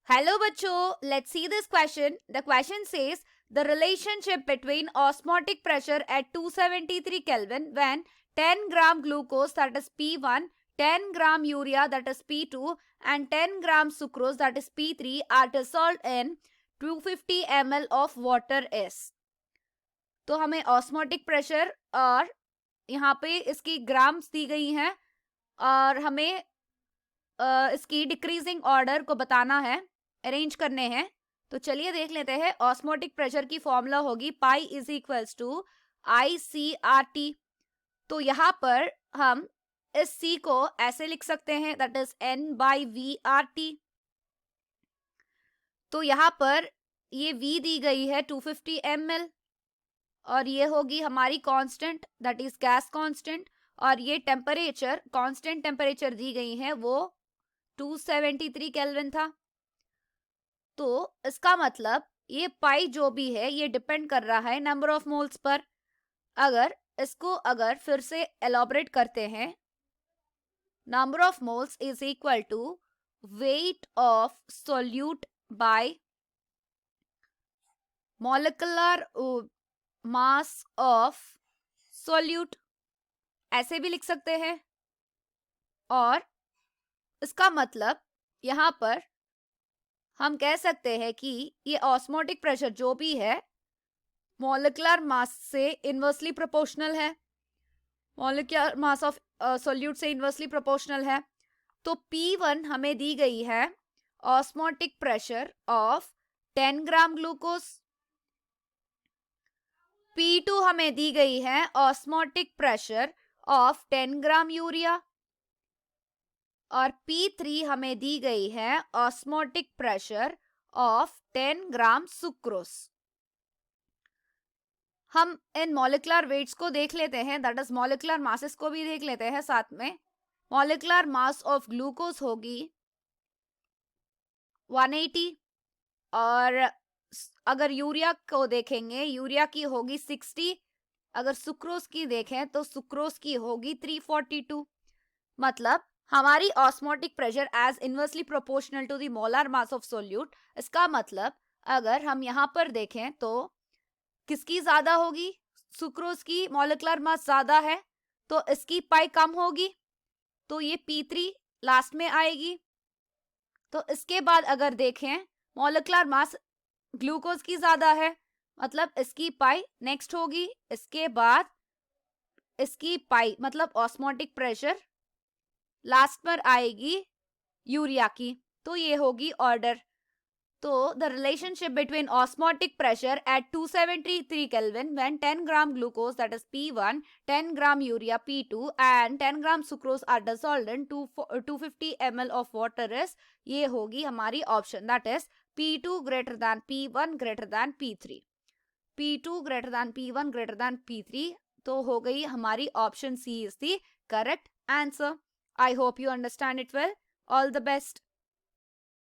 Hello bachcho, let's see this question. The question says the relationship between osmotic pressure at 273 Kelvin when 10 gram glucose that is P1, 10 gram urea that is P2 and 10 gram sucrose that is P3 are dissolved in 250 ml of water is. तो हमें osmotic pressure और यहाँ पे इसकी grams दी गई हैं और हमें इसकी डिक्रीजिंग ऑर्डर को बताना है, अरेंज करने हैं. तो चलिए देख लेते हैं. ऑस्मोटिक प्रेशर की फॉर्मूला होगी pi is equals to ICRT. तो यहाँ पर हम इस C को ऐसे लिख सकते हैं, दैट इज N/VRT. तो यहाँ पर ये V दी गई है 250 ml और ये होगी हमारी constant, that is gas constant. और ये टेम्परेचर, कांस्टेंट टेम्परेचर दी गई है वो 273 केल्विन था. तो इसका मतलब ये पाई जो भी है ये डिपेंड कर रहा है नंबर ऑफ मोल्स पर. अगर फिर से एलॉबरेट करते हैं, number of moles is equal to weight of solute by molecular mass of solute, ऐसे भी लिख सकते हैं. और इसका मतलब यहां पर हम कह सकते हैं कि ये ऑस्मोटिक प्रेशर जो भी है मॉलिक्यूलर मास से इनवर्सली प्रोपोर्शनल है, मॉलिक्यूलर मास ऑफ सोल्यूट से इनवर्सली प्रोपोर्शनल है. तो P1 हमें दी गई है osmotic pressure of 10 gram glucose, P2 हमें दी गई है osmotic pressure of 10 gram urea और P3 हमें दी गई है osmotic pressure of 10 gram sucrose. हम इन मॉलिक्यूलर वेट्स को देख लेते हैं, दैट इज मॉलिक्यूलर मासेस को भी देख लेते हैं साथ में. मॉलिक्यूलर मास ऑफ ग्लूकोज होगी 180 और अगर यूरिया को देखेंगे, यूरिया की होगी 60. अगर सुक्रोज की देखें तो सुक्रोज की होगी 342. मतलब हमारी osmotic pressure as inversely proportional to the molar mass of solute. इसका मतलब अगर हम यहाँ पर देखें तो किसकी ज्यादा होगी, सुक्रोज की मॉलिक्यूलर मास ज्यादा है तो इसकी पाई कम होगी, तो ये P3 लास्ट में आएगी. तो इसके बाद अगर देखें मॉलिक्यूलर मास ग्लूकोज की ज्यादा है, मतलब इसकी पाई नेक्स्ट होगी. इसके बाद इसकी पाई मतलब ऑस्मोटिक प्रेशर लास्ट पर आएगी यूरिया की. तो ये होगी ऑर्डर. तो the relationship between osmotic pressure at 273 Kelvin when 10 gram glucose that is P1, 10 gram urea P2 and 10 gram sucrose are dissolved in 250 ml of water is, ये होगी हमारी option, that is P2 greater than P1 greater than P3. P2 greater than P1 greater than P3. तो हो गई हमारी option C is the correct answer. I hope you understand it well. All the best.